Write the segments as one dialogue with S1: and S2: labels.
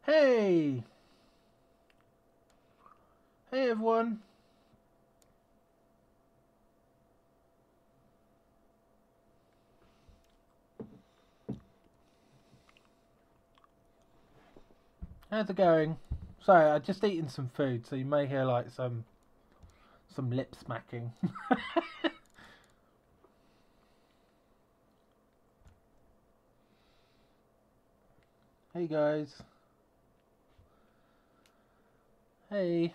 S1: Hey! Hey everyone! How's it going? Sorry, I just eaten some food, so you may hear like some lip smacking. Hey guys. Hey.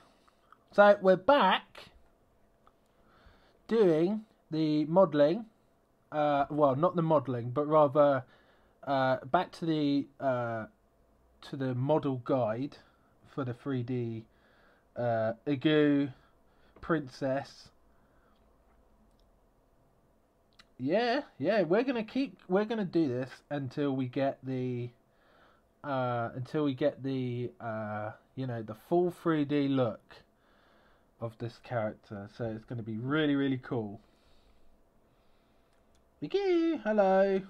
S1: So we're back doing the modelling. Well, not the modelling, but rather back to the model guide for the 3D Igu princess. Yeah, we're gonna do this until we get the the full 3D look of this character. So it's gonna be really, really cool. Vicky, hello.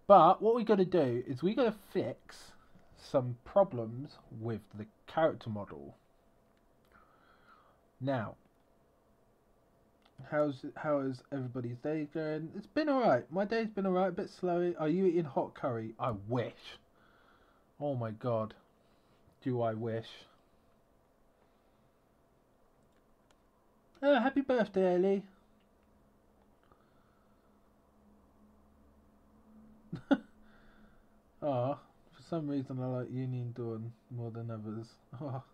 S1: But what we got to do is we got to fix some problems with the character model. Now, how is everybody's day going? It's been alright. My day's been alright, a bit slow. Are you eating hot curry? I wish. Oh my god. Do I wish. Oh, happy birthday, Ellie. Oh, for some reason I like Union Dawn more than others. Oh.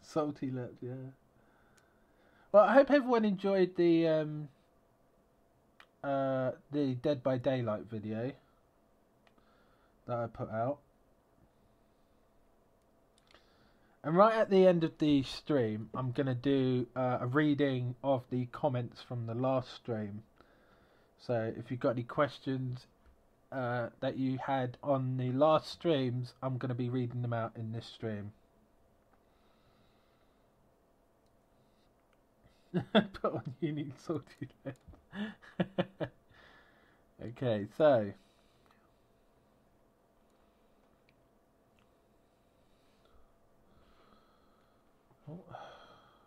S1: Salty lips, yeah. Well, I hope everyone enjoyed the Dead by Daylight video that I put out. And right at the end of the stream, I'm going to do a reading of the comments from the last stream. So if you've got any questions that you had on the last streams, I'm going to be reading them out in this stream. Put on unique salty lip. Okay, so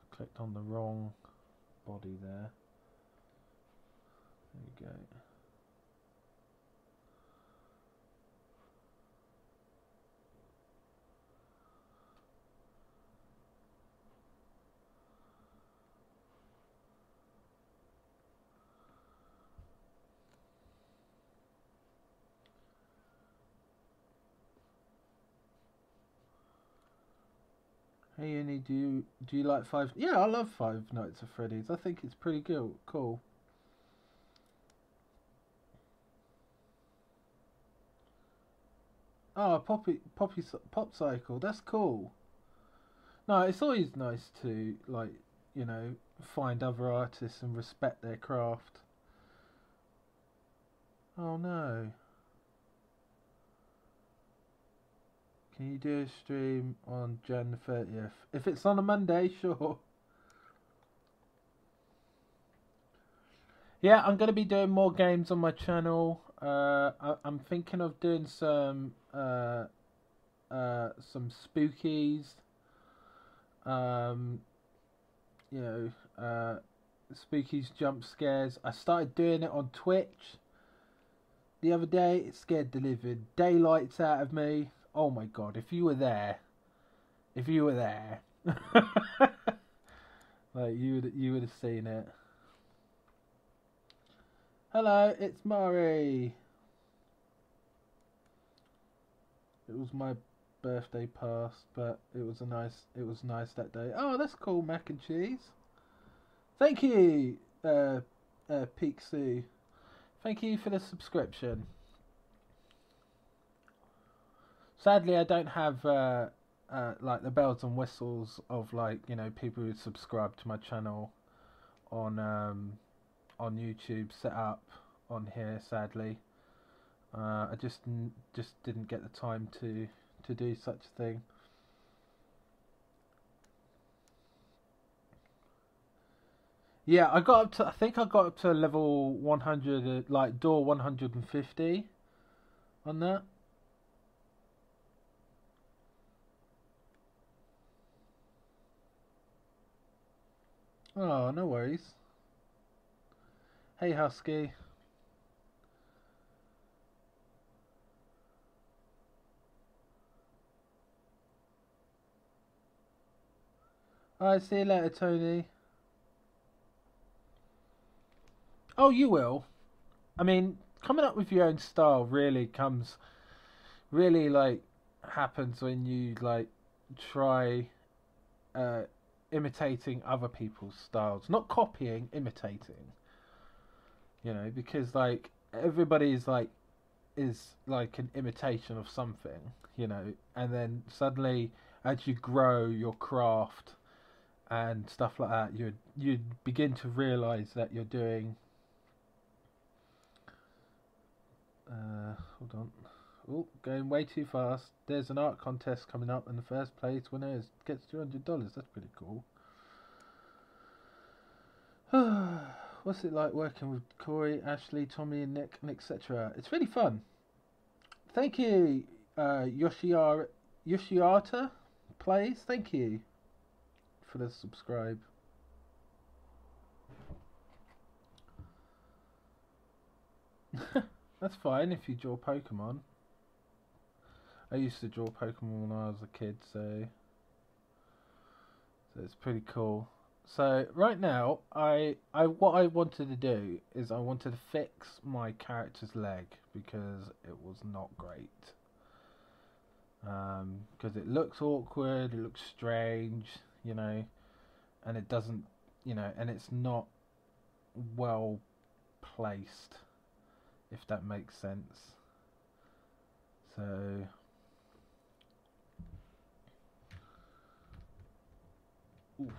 S1: clicked on the wrong body there. There you go. Hey Uni, do you like Five? Yeah, I love Five Nights at Freddy's. I think it's pretty cool. Oh, Pop Cycle. That's cool. No, it's always nice to find other artists and respect their craft. Oh no. Can you do a stream on Jan the 30th? If it's on a Monday, sure. Yeah, I'm going to be doing more games on my channel. I'm thinking of doing some spookies. Spookies, jump scares. I started doing it on Twitch the other day. It scared the living daylights out of me. Oh my god, if you were there, like you would have seen it. Hello, it's Mari. It was my birthday past, but it was nice that day. Oh, that's cool, mac and cheese. Thank you, Peak Sue. Thank you for the subscription. Sadly, I don't have like the bells and whistles of people who subscribe to my channel on YouTube set up on here. Sadly, I just didn't get the time to do such a thing. Yeah, I got up to. I think I got up to level 100, like door 150 on that. Oh, no worries. Hey, Husky. Alright, see you later, Tony. Oh, you will. I mean, coming up with your own style really like happens when you like try uh, imitating other people's styles, not copying, imitating. You know, because like everybody's like is like an imitation of something. You know, and then suddenly as you grow your craft and stuff like that, you begin to realize that you're doing. Hold on. Oh, going way too fast. There's an art contest coming up, and the first place winner gets $200. That's pretty cool. What's it like working with Corey, Ashley, Tommy, and Nick, and etc.? It's really fun. Thank you, Yoshiata Plays. Thank you for the subscribe. That's fine if you draw Pokemon. I used to draw Pokemon when I was a kid, so it's pretty cool. So right now, what I wanted to do is I wanted to fix my character's leg because it was not great. Because it looks awkward, it looks strange, you know, and it doesn't, you know, and it's not well placed, if that makes sense. So oof.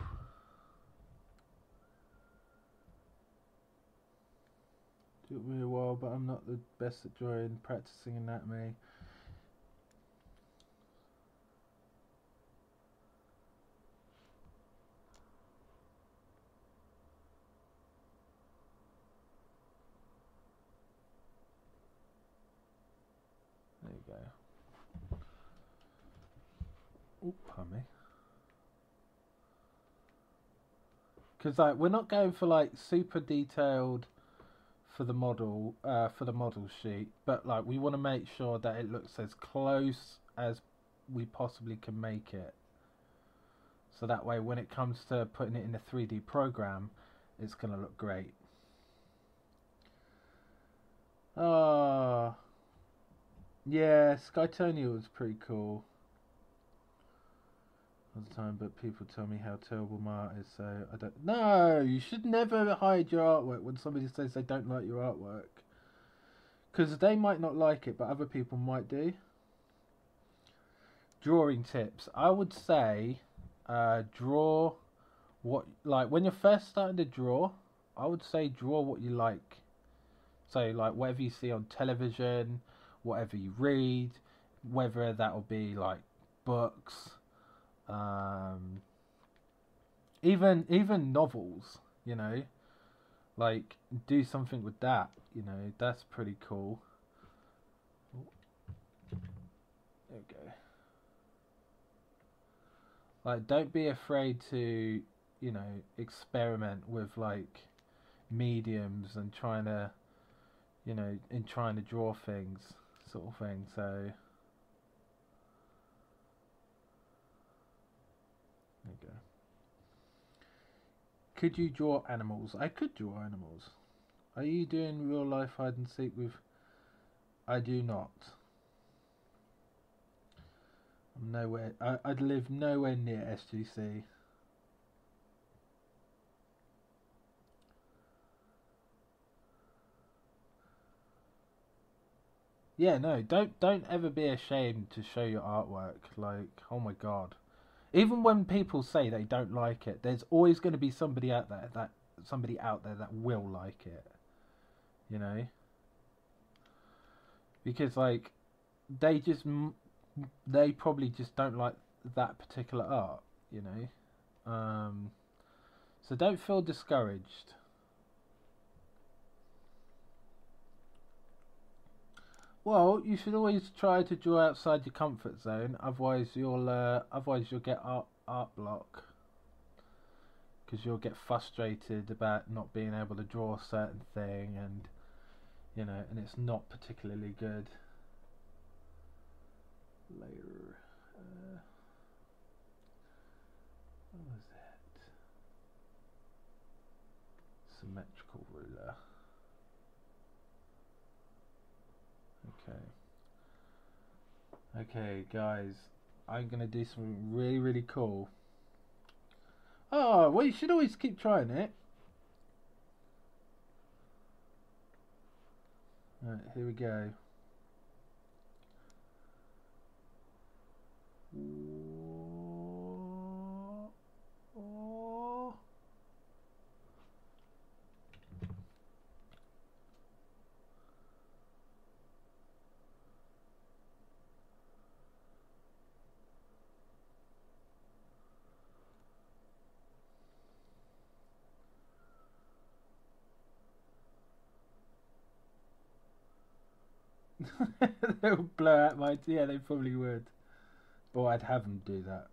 S1: Took me a while, but I'm not the best at drawing, practicing anatomy. There you go. Oop, pardon me. Because like we're not going for like super detailed for the model sheet, but like we want to make sure that it looks as close as we possibly can make it. So that way when it comes to putting it in a 3D program, it's going to look great. Ah, yeah, Skytonia was pretty cool all the time, but people tell me how terrible my art is, so I don't. No, you should never hide your artwork when somebody says they don't like your artwork, because they might not like it, but other people might do. Drawing tips, I would say, draw what like when you're first starting to draw. I would say draw what you like. So like whatever you see on television, whatever you read, whether that'll be like books. Even novels, you know, like do something with that, you know, that's pretty cool. There we go. Like, don't be afraid to, you know, experiment with like mediums and trying to, you know, in trying to draw things, sort of thing. So there you go. Could you draw animals? I could draw animals. Are you doing real life hide and seek with? I do not. I'm nowhere. I'd live nowhere near SGC. Yeah, no, don't ever be ashamed to show your artwork. Like, oh my god. Even when people say they don't like it, there's always going to be somebody out there that will like it. You know? Because like they probably just don't like that particular art, you know? So don't feel discouraged. Well, you should always try to draw outside your comfort zone. Otherwise, you'll get art block. Because you'll get frustrated about not being able to draw a certain thing, and and it's not particularly good. Layer. What was it? Symmetrical ruler. Okay, guys, I'm gonna do something really, really cool. Oh, well, you should always keep trying it. Right, here we go. They would blow out my... Yeah, they probably would. Or I'd have them do that.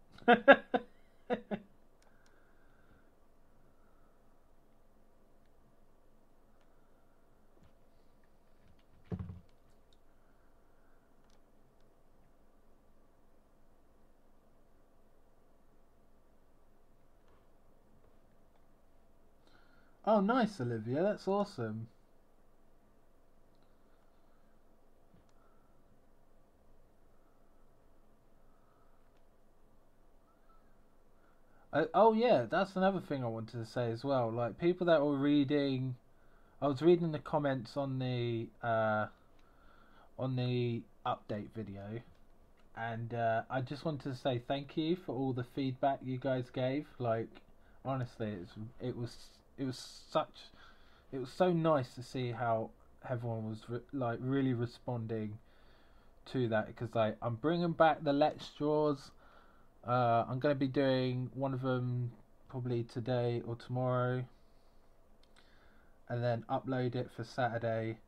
S1: Oh, nice, Olivia. That's awesome. Oh, yeah, that's another thing I wanted to say as well. Like, people that were reading... I was reading the comments on the update video, and I just wanted to say thank you for all the feedback you guys gave. Like, honestly, it was so nice to see how everyone was really responding to that, because I'm bringing back the Let's Draws. I'm going to be doing one of them probably today or tomorrow, and then upload it for Saturday.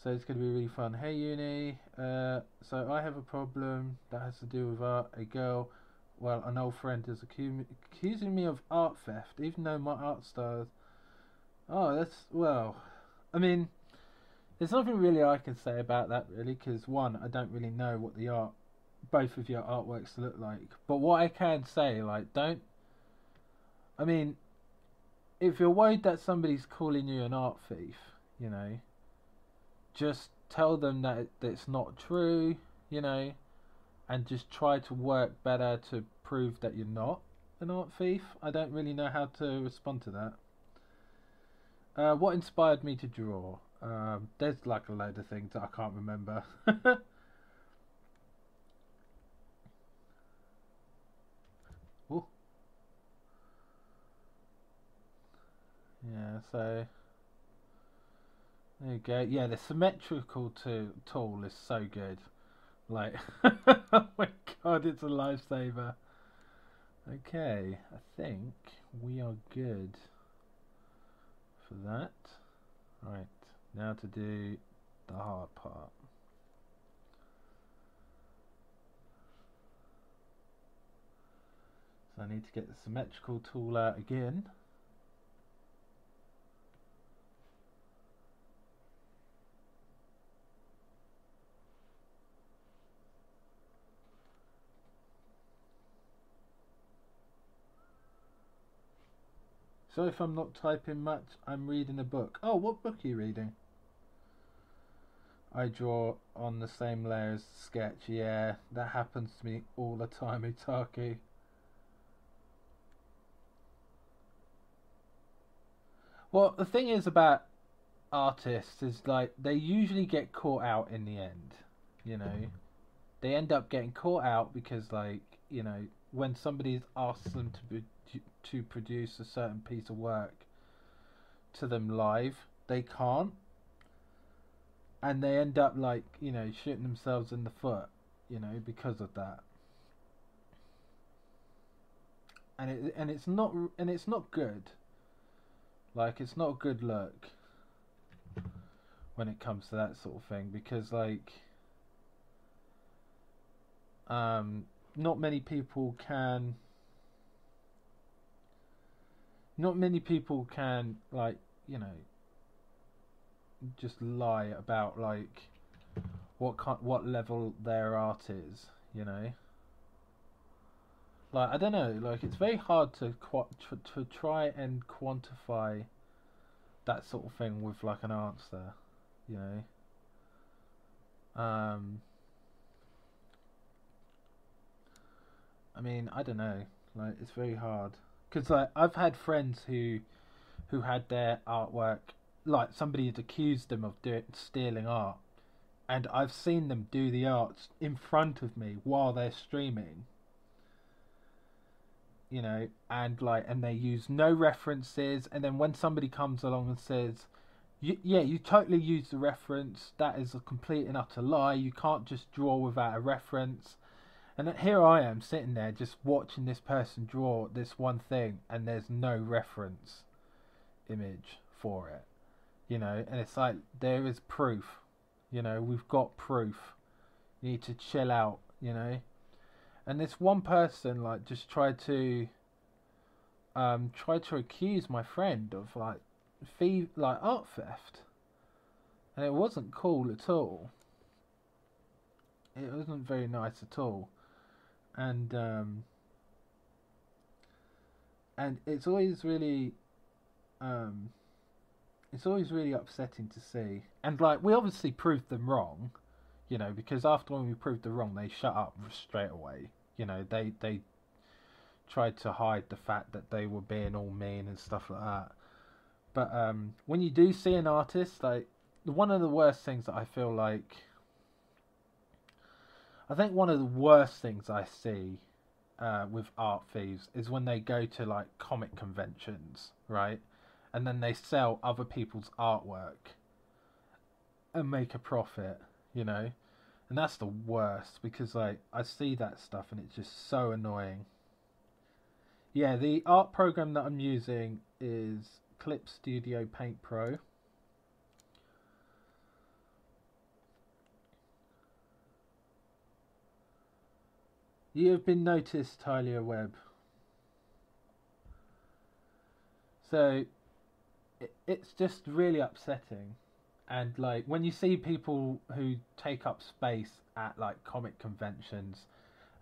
S1: So it's going to be really fun. Hey Uni, so I have a problem that has to do with art. A girl, well, an old friend, is accusing me of art theft, even though my art style... Oh, that's... Well, I mean, there's nothing really I can say about that, really, because one, I don't really know what both of your artworks look like. But what I can say, like, don't... I mean, if you're worried that somebody's calling you an art thief, just tell them that it's not true, and just try to work better to prove that you're not an art thief. I don't really know how to respond to that. What inspired me to draw? There's like a load of things that I can't remember. Ooh. Yeah, so there you go. Yeah, the symmetrical tool is so good. Like, oh my god, it's a lifesaver. Okay, I think we are good for that. Right, now to do the hard part. So I need to get the symmetrical tool out again. So if I'm not typing much, I'm reading a book. Oh, what book are you reading? I draw on the same layer as the sketch. Yeah, that happens to me all the time, Utaki. Well, the thing is about artists is, like, they usually get caught out in the end, They end up getting caught out because, like, when somebody asks them to produce a certain piece of work to them live, they can't, and they end up, like, shooting themselves in the foot, because of that. And it's not good. Like, it's not a good look when it comes to that sort of thing, because like um, not many people can not many people can, like, you know, just lie about like what level their art is, you know. Like, I don't know, like it's very hard to try and quantify that sort of thing with like an answer, you know. I mean, I don't know, like it's very hard because like I've had friends who had their artwork, like somebody had accused them of stealing art, and I've seen them do the art in front of me while they're streaming, you know, and like, and they use no references, and then when somebody comes along and says, yeah, you totally used the reference, that is a complete and utter lie, you can't just draw without a reference. And here I am sitting there just watching this person draw this one thing, and there's no reference image for it, you know. And it's like, there is proof, you know, we've got proof, you need to chill out, you know. And this one person like just tried to accuse my friend of like like art theft, and it wasn't cool at all. It wasn't very nice at all. And um and um it's always really upsetting to see. And like, we obviously proved them wrong, you know, because after when we proved them wrong, they shut up straight away. You know, they tried to hide the fact that they were being all mean and stuff like that. But when you do see an artist, like, one of the worst things that I feel like, I think one of the worst things I see with art thieves is when they go to like comic conventions, right? And then they sell other people's artwork and make a profit, you know? And that's the worst, because like I see that stuff and it's just so annoying. Yeah, the art program that I'm using is Clip Studio Paint Pro. You have been noticed, Tylia Webb. So it's just really upsetting. And like, when you see people who take up space at like comic conventions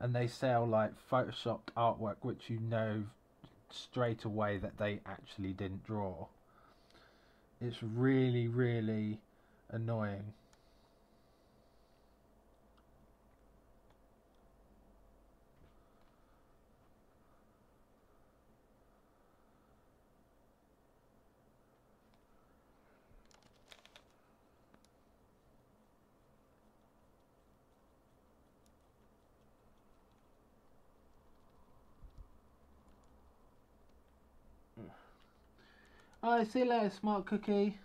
S1: and they sell like photoshopped artwork, which you know straight away that they actually didn't draw, it's really, really annoying. Oh, see you later, smart cookie.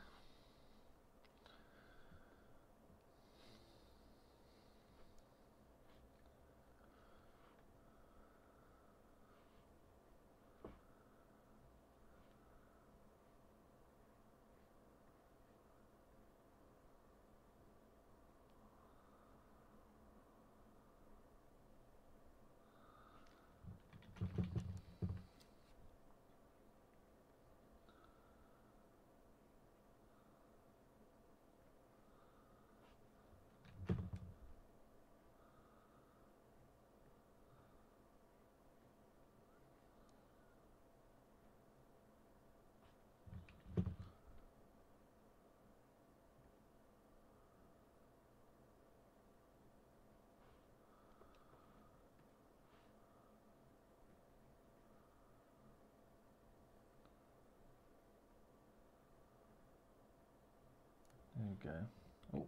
S1: There you go. Oh.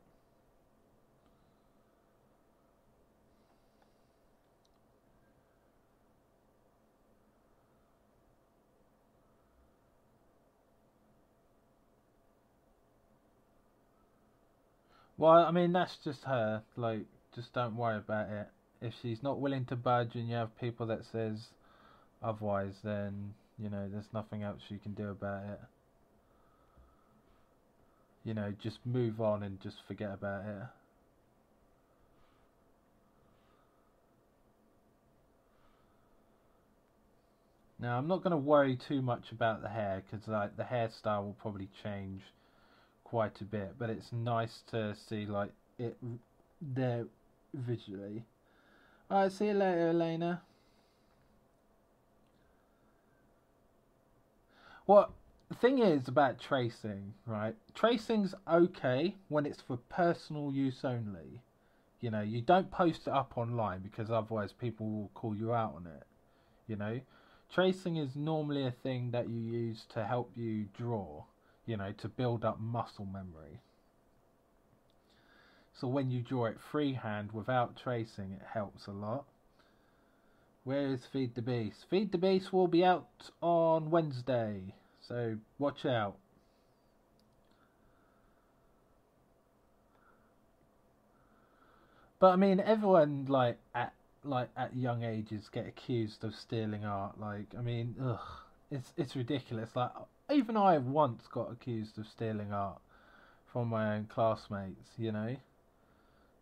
S1: Well, I mean, that's just her. Like, just don't worry about it. If she's not willing to budge and you have people that says otherwise, then, you know, there's nothing else you can do about it. you know, just move on and just forget about it. Now, I'm not going to worry too much about the hair because like the hairstyle will probably change quite a bit, but it's nice to see like it there visually. Alright, see you later, Elena. What the thing is about tracing, right? Tracing's okay when it's for personal use only. You know, you don't post it up online because otherwise people will call you out on it. You know, tracing is normally a thing that you use to help you draw, you know, to build up muscle memory. So when you draw it freehand without tracing, it helps a lot. Where is Feed the Beast? Feed the Beast will be out on Wednesday, so watch out. But I mean, everyone at young ages get accused of stealing art. Like, I mean, ugh, it's ridiculous. Like, even I once got accused of stealing art from my own classmates. You know,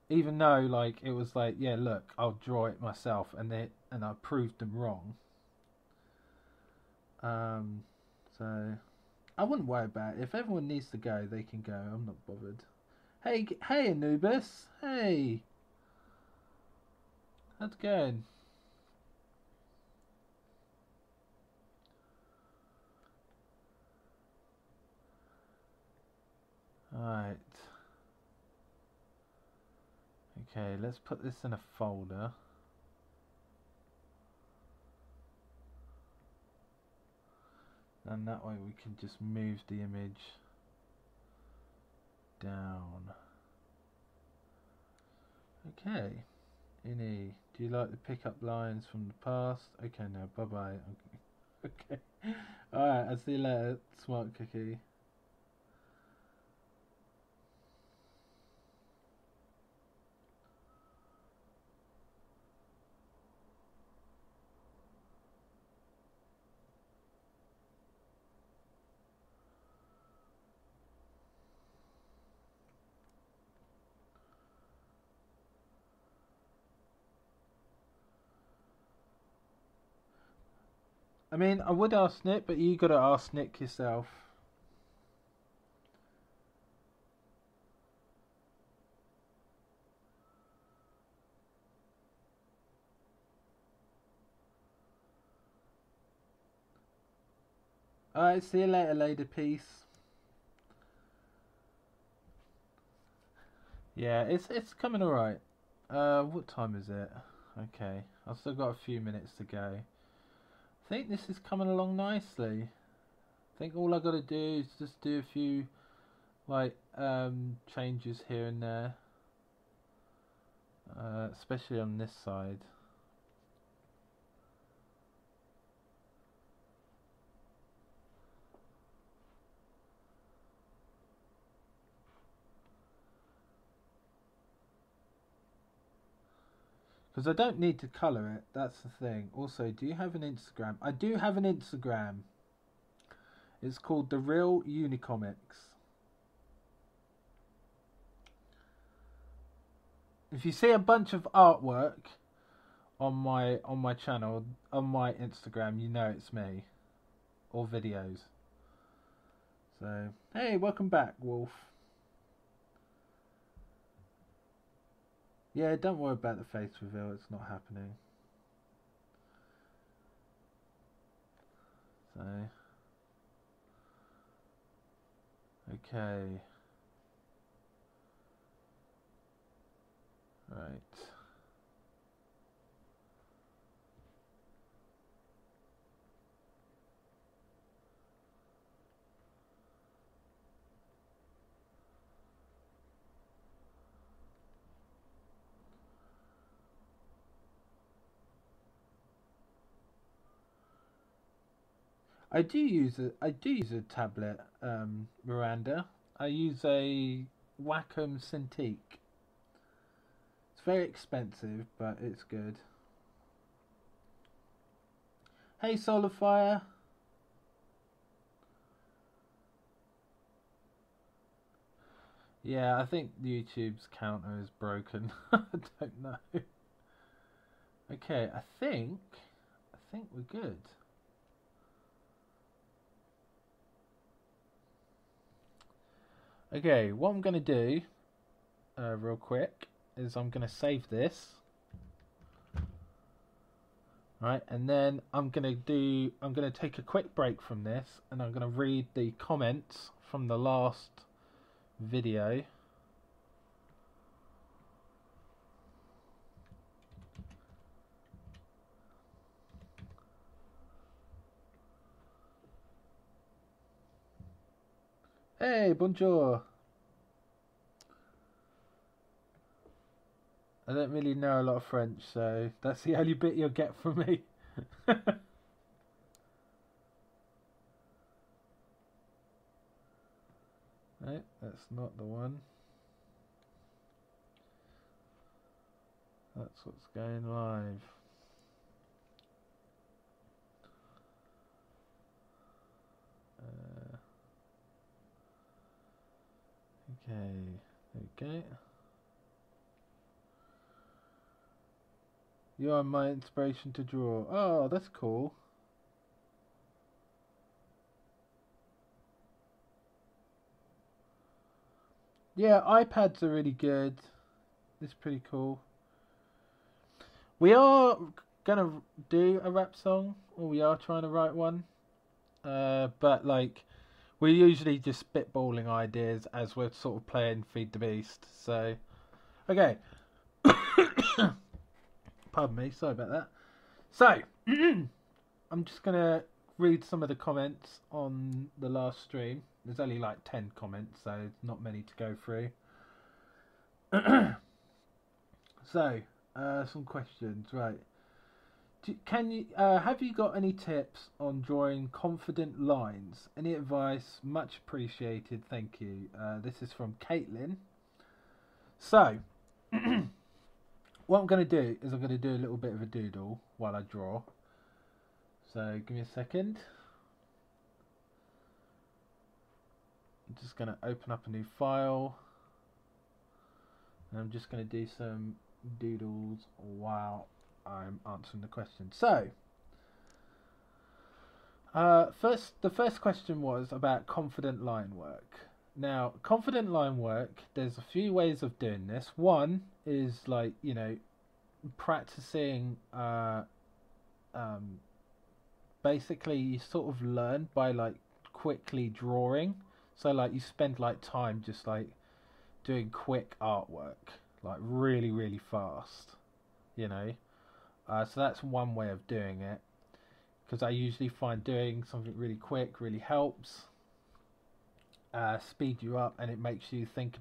S1: even though like it was like, yeah, look, I'll draw it myself, and I proved them wrong. So I wouldn't worry about it. If everyone needs to go, they can go. I'm not bothered. Hey, Anubis. Hey, how's it going? Alright. Okay, let's put this in a folder. And that way we can just move the image down. Okay. Uni, do you like the pickup lines from the past? Okay, now bye bye. Okay. Alright, I'll see you later, smart cookie. I mean, I would ask Nick, but you gotta ask Nick yourself. Alright, see you later, Lady Peace. Yeah, it's coming alright. What time is it? Okay, I've still got a few minutes to go. I think this is coming along nicely. I think all I gotta do is just do a few like changes here and there, especially on this side. Because I don't need to colour it, that's the thing. Also, do you have an Instagram? I do have an Instagram. It's called The Real UNiCOMICS. If you see a bunch of artwork on my channel, on my Instagram, you know it's me. Or videos. So, hey, welcome back, Wolf. Yeah, don't worry about the face reveal, it's not happening. So, okay. Right. I do use a tablet, Miranda. I use a Wacom Cintiq. It's very expensive, but it's good. Hey, Solar Fire. Yeah, I think YouTube's counter is broken. I don't know. Okay, I think we're good. Okay, what I'm gonna do, real quick, is I'm gonna save this. Right, and then I'm gonna take a quick break from this, and I'm gonna read the comments from the last video. Hey, bonjour. I don't really know a lot of French, so that's the only bit you'll get from me. No, that's not the one. That's what's going live. Okay, there we go. You are my inspiration to draw. Oh, that's cool. Yeah, iPads are really good. It's pretty cool. We are gonna do a rap song, or we are trying to write one. But like, we're usually just spitballing ideas as we're sort of playing Feed the Beast. So, okay. Pardon me, sorry about that. So, I'm just gonna read some of the comments on the last stream. There's only like 10 comments, so not many to go through. So, some questions, right? Can you have you got any tips on drawing confident lines? Any advice? Much appreciated. Thank you. This is from Caitlin. So, what I'm going to do is I'm going to do a little bit of a doodle while I draw. So, give me a second. I'm just going to open up a new file. And I'm just going to do some doodles while I'm answering the question. So, the first question was about confident line work. Now, confident line work, there's a few ways of doing this. One is like, practicing, basically you sort of learn by like quickly drawing. So like you spend like time just like doing quick artwork, like really, really fast, So that's one way of doing it. Because I usually find doing something really quick really helps speed you up, and it makes you think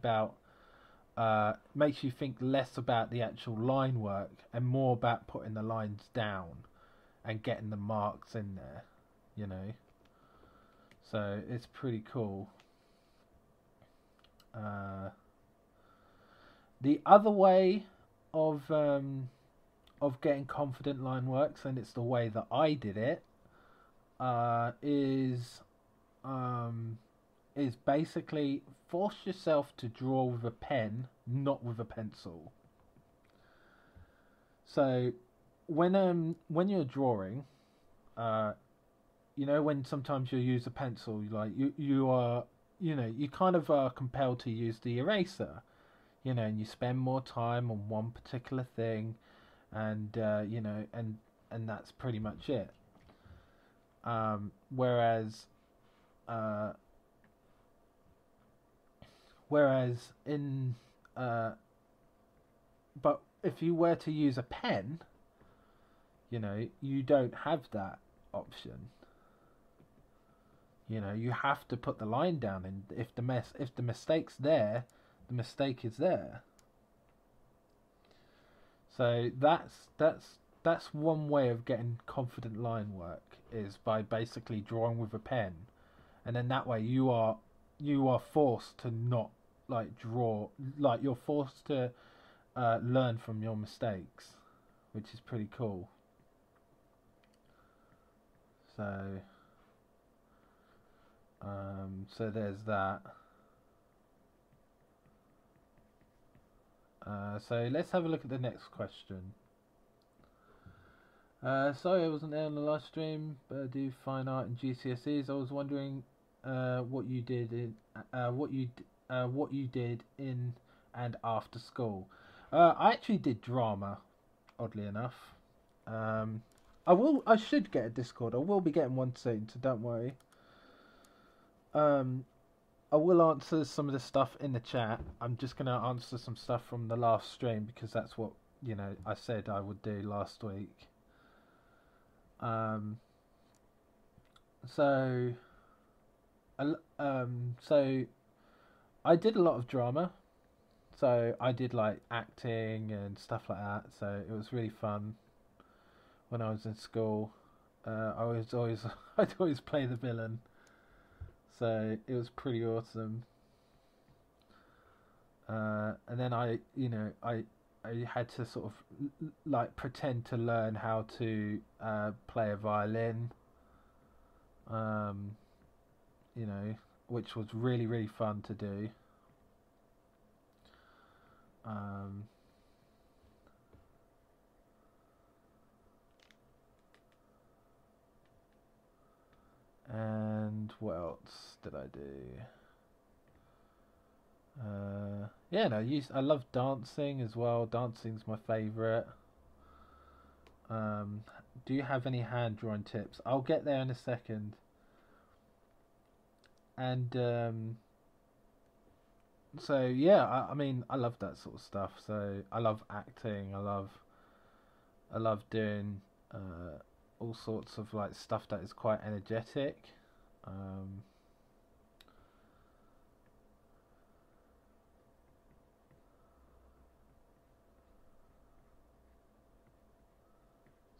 S1: less about the actual line work and more about putting the lines down and getting the marks in there, So it's pretty cool. The other way of getting confident line works, and it's the way that I did it, is basically force yourself to draw with a pen, not with a pencil. So when you're drawing, when sometimes you use a pencil, like you are, you kind of are compelled to use the eraser, and you spend more time on one particular thing, and and that's pretty much it. Whereas in but if you were to use a pen, you don't have that option. You have to put the line down, and if the mistake's there, the mistake is there. So that's one way of getting confident line work, is by basically drawing with a pen, and then that way you are forced to not like draw, like you're forced to learn from your mistakes, which is pretty cool. So so there's that. So let's have a look at the next question. Sorry I wasn't there on the last stream, but I do fine art and GCSEs. I was wondering what you did in and after school. I actually did drama, oddly enough. I should get a Discord. I will be getting one soon, so don't worry. I will answer some of the stuff in the chat. I'm just gonna answer some stuff from the last stream because that's what I said I would do last week. So I did a lot of drama. So I did like acting and stuff like that. So it was really fun when I was in school. I'd always play the villain. So it was pretty awesome. And then I had to sort of like pretend to learn how to play a violin. Which was really, really fun to do. And what else did I do? I love dancing as well. Dancing's my favourite. Do you have any hand drawing tips? I'll get there in a second. And I mean, I love that sort of stuff. So I love acting. I love doing all sorts of like stuff that is quite energetic.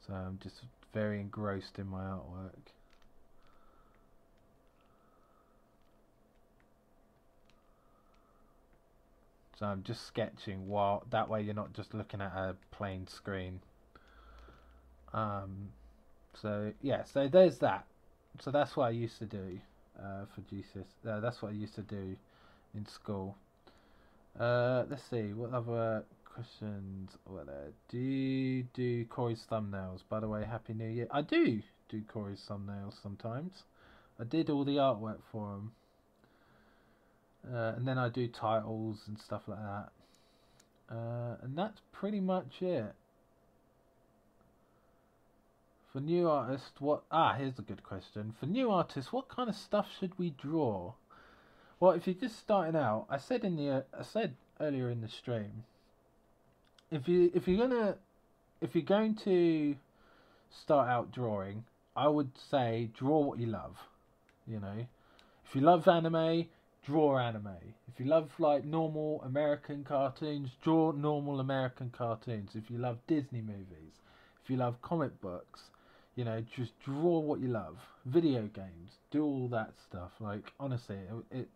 S1: So I'm just very engrossed in my artwork. So I'm just sketching while that way you're not just looking at a plain screen. So there's that. So that's what I used to do for GCSE. That's what I used to do in school. Let's see, what other questions were there? Do you do Corey's thumbnails? By the way, Happy New Year. I do Corey's thumbnails sometimes. I did all the artwork for him. And then I do titles and stuff like that. And that's pretty much it. For new artists, here's a good question. For new artists, what kind of stuff should we draw? Well, if you're just starting out, I said earlier in the stream, if you're going to start out drawing, I would say draw what you love. If you love anime, draw anime. If you love like normal American cartoons, draw normal American cartoons. If you love Disney movies, if you love comic books, just draw what you love. Video games, do all that stuff. Like honestly,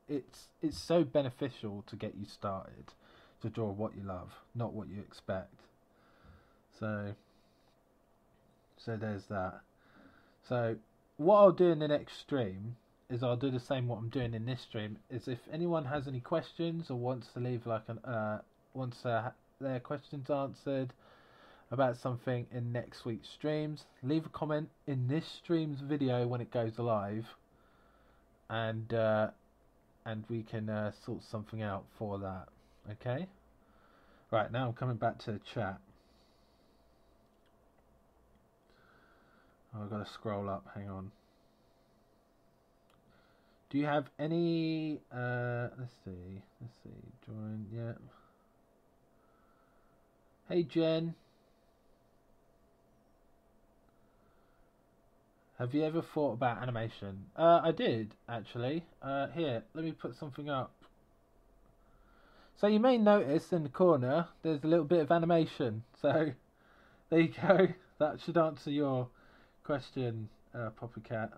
S1: it's so beneficial to get you started to draw what you love, not what you expect. So there's that. So what I'll do in the next stream is I'll do the same what I'm doing in this stream. Is if anyone has any questions or wants to leave like their questions answered about something in next week's streams, leave a comment in this stream's video when it goes live, and we can sort something out for that. Okay. Right, now I'm coming back to the chat. Oh, I've got to scroll up. Hang on. Do you have any? Let's see. Join. Yeah. Hey Jen. Have you ever thought about animation? I did actually. Here, let me put something up. So you may notice in the corner there's a little bit of animation. So there you go. That should answer your question, Popsicle Cat.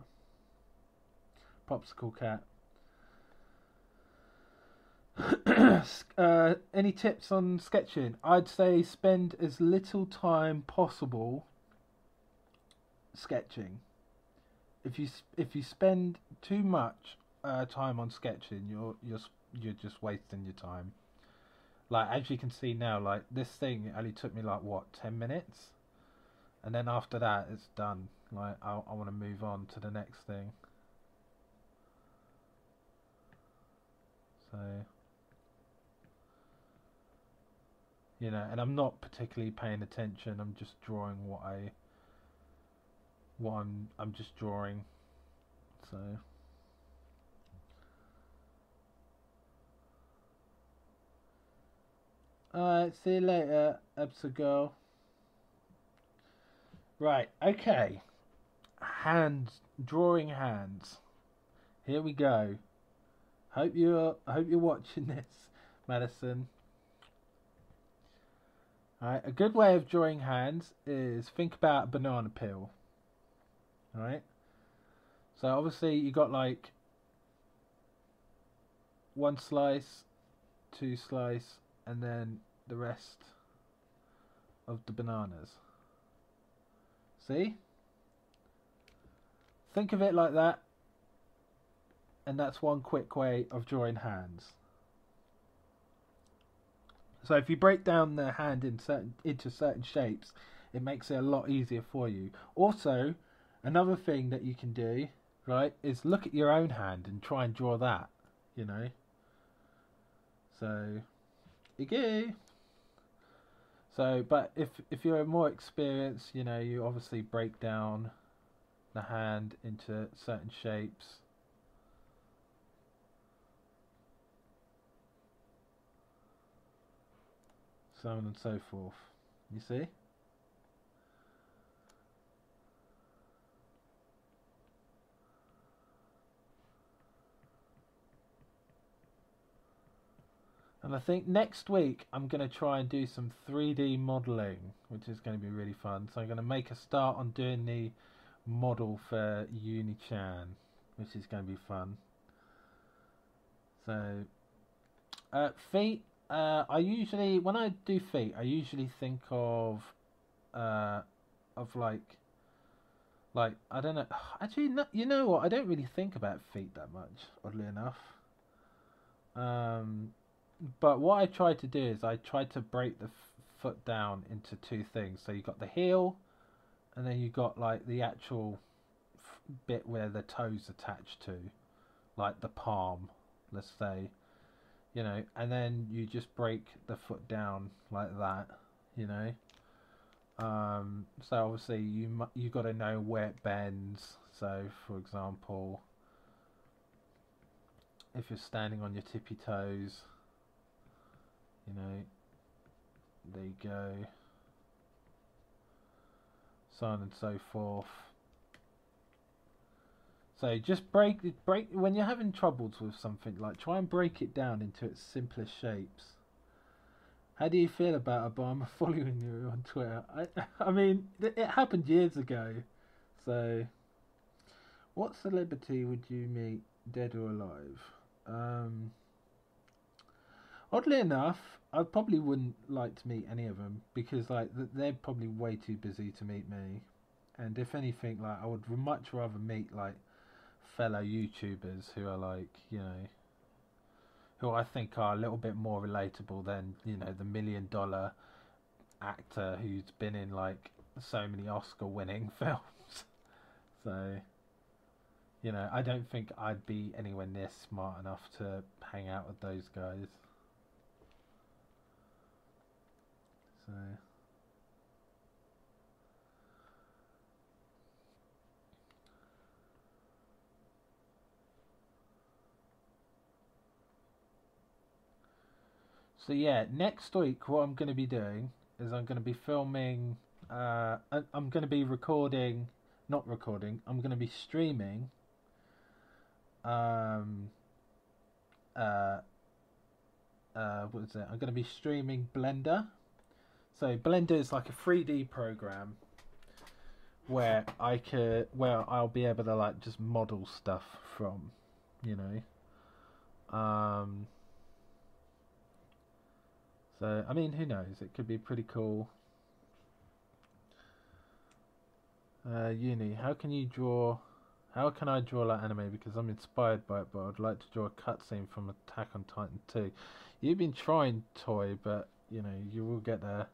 S1: Any tips on sketching? I'd say spend as little time possible sketching. If you spend too much time on sketching, you're just wasting your time. Like, as you can see now, like, this thing only took me, like, what, 10 minutes? And then after that, it's done. Like, I want to move on to the next thing. So, you know, and I'm not particularly paying attention. I'm just drawing I'm just drawing. So, alright, see you later, Ebsa. Right, okay. Drawing hands. Here we go. I hope you're watching this, Madison. Alright, a good way of drawing hands is think about a banana peel. Alright? So obviously you got like one slice, two slice, and then the rest of the bananas. See? Think of it like that. And that's one quick way of drawing hands. So if you break down the hand into certain shapes, it makes it a lot easier for you. Also, another thing that you can do, right, is look at your own hand and try and draw that, you know. So, okay. So, but if you're more experienced, you know, you obviously break down the hand into certain shapes. So on and so forth. You see? And I think next week I'm going to try and do some 3D modelling, which is going to be really fun. So I'm going to make a start on doing the model for UNi-Chan, which is going to be fun. So, feet. I usually, when I do feet, I usually think of like I don't know. Actually, no, you know what? I don't really think about feet that much, oddly enough. But what I try to do is I try to break the foot down into two things. So you got the heel, and then you got like the actual bit where the toes attached to, like the palm, let's say, you know, and then you just break the foot down like that, you know. So obviously you got to know where it bends. So for example, if you're standing on your tippy toes, you know, there you go, so on and so forth. So just break when you're having troubles with something, like try and break it down into its simplest shapes. How do you feel about Obama following you on Twitter? I mean, it happened years ago. So, what celebrity would you meet, dead or alive? Oddly enough, I probably wouldn't like to meet any of them because like they're probably way too busy to meet me. And if anything, like I would much rather meet like fellow YouTubers who are like, you know, who I think are a little bit more relatable than, you know, the $1 million actor who's been in like so many Oscar winning films. So, you know, I don't think I'd be anywhere near smart enough to hang out with those guys. So, so yeah, next week what I'm going to be doing is I'm going to be filming. I'm going to be recording, not recording. I'm going to be streaming. What is it? I'm going to be streaming Blender. So Blender is like a 3D program where I'll be able to like just model stuff from, you know. So I mean, who knows? It could be pretty cool. Uni, how can you draw How can I draw like anime? Because I'm inspired by it, but I'd like to draw a cutscene from Attack on Titan 2. You've been trying, Toy, but you know you will get there.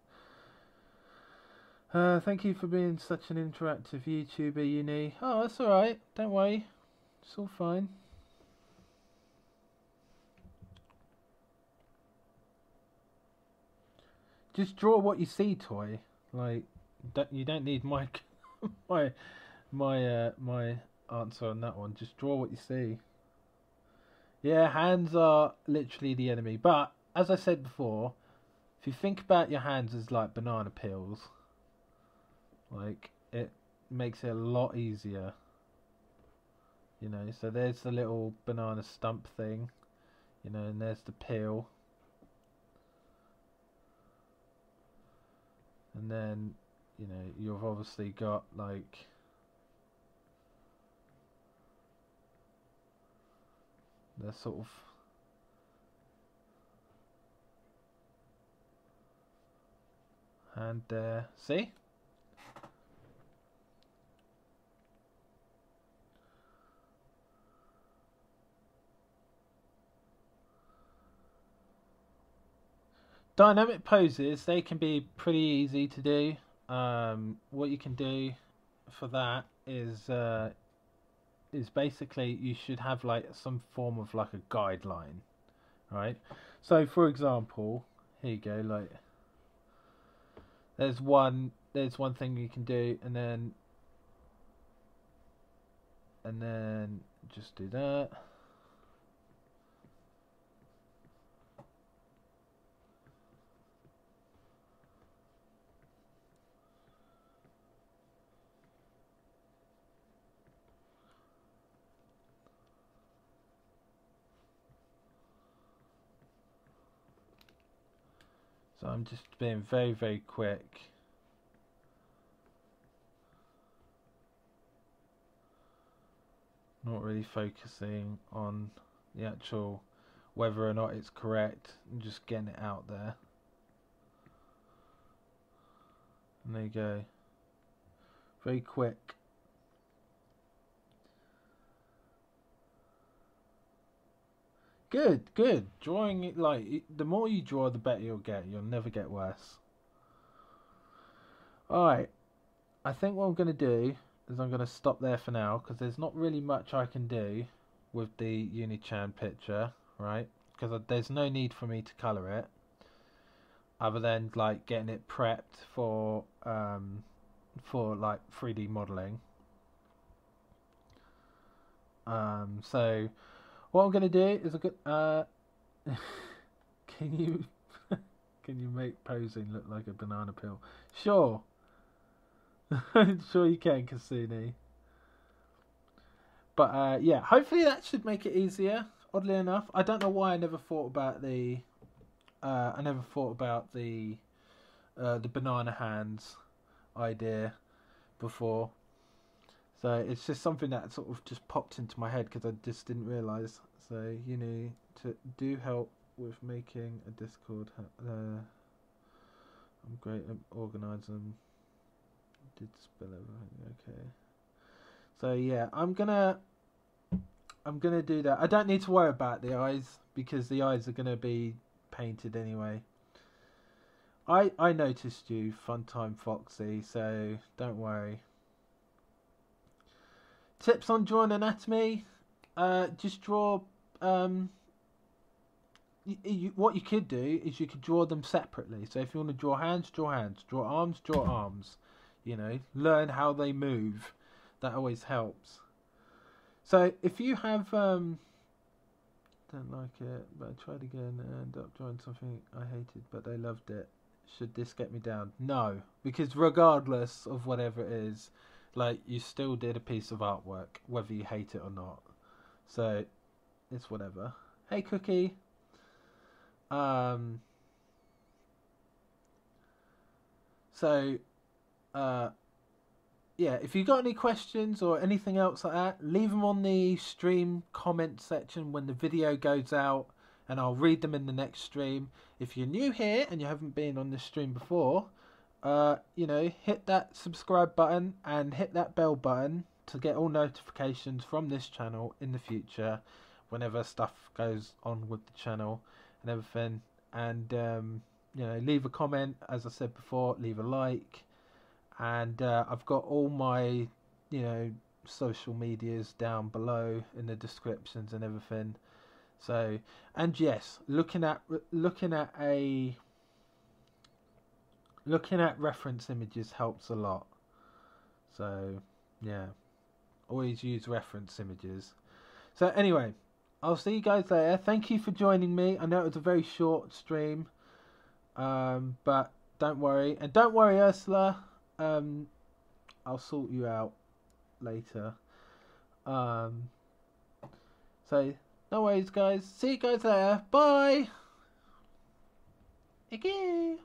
S1: Thank you for being such an interactive YouTuber, Uni. Oh, that's alright. Don't worry. It's all fine. Just draw what you see, Toy. Like, you don't need my my answer on that one. Just draw what you see. Yeah, hands are literally the enemy. But as I said before, if you think about your hands as like banana peels, like it makes it a lot easier. You know, so there's the little banana stump thing, you know, and there's the peel. And then, you know, you've obviously got like the sort of hand there. See? Dynamic poses, they can be pretty easy to do. What you can do for that is basically you should have like some form of like a guideline, right? So for example, here you go, like there's one thing you can do, and then just do that. So I'm just being very, very quick. Not really focusing on the actual whether or not it's correct, and just getting it out there. And there you go. Very quick. Good, good. Drawing it, like, the more you draw, the better you'll get. You'll never get worse. Alright. I think what I'm going to do is I'm going to stop there for now, because there's not really much I can do with the UNi-Chan picture, right? Because there's no need for me to colour it, other than, like, getting it prepped for like, 3D modelling. So what I'm gonna do is can you can you make posing look like a banana peel? Sure. Sure you can, Kasuni. But yeah, hopefully that should make it easier. Oddly enough, I don't know why I never thought about the the banana hands idea before. So it's just something that sort of just popped into my head because I just didn't realise. So you need to do help with making a Discord. I'm great at organising. Did spill everything. Okay. So yeah, I'm gonna do that. I don't need to worry about the eyes because the eyes are gonna be painted anyway. I noticed you, Funtime Foxy. So don't worry. Tips on drawing anatomy. Just draw. What you could do is you could draw them separately. So if you want to draw hands, draw hands. Draw arms, draw arms. You know, learn how they move. That always helps. So if you have don't like it, but I tried again and ended up drawing something I hated, but they loved it. Should this get me down? No, because regardless of whatever it is, like, you still did a piece of artwork, whether you hate it or not. So it's whatever. Hey, Cookie. So yeah, if you got any questions or anything else like that, leave them on the stream comment section when the video goes out, and I'll read them in the next stream. If you're new here and you haven't been on this stream before, you know, hit that subscribe button and hit that bell button to get all notifications from this channel in the future, whenever stuff goes on with the channel and everything. And leave a comment, as I said before, leave a like, and I've got all my social medias down below in the descriptions and everything. So, and yes, looking at reference images helps a lot. So yeah, always use reference images. So anyway, I'll see you guys later. Thank you for joining me. I know it was a very short stream, but don't worry, and don't worry, Ursula. I'll sort you out later. So no worries, guys. See you guys later. Bye. Again.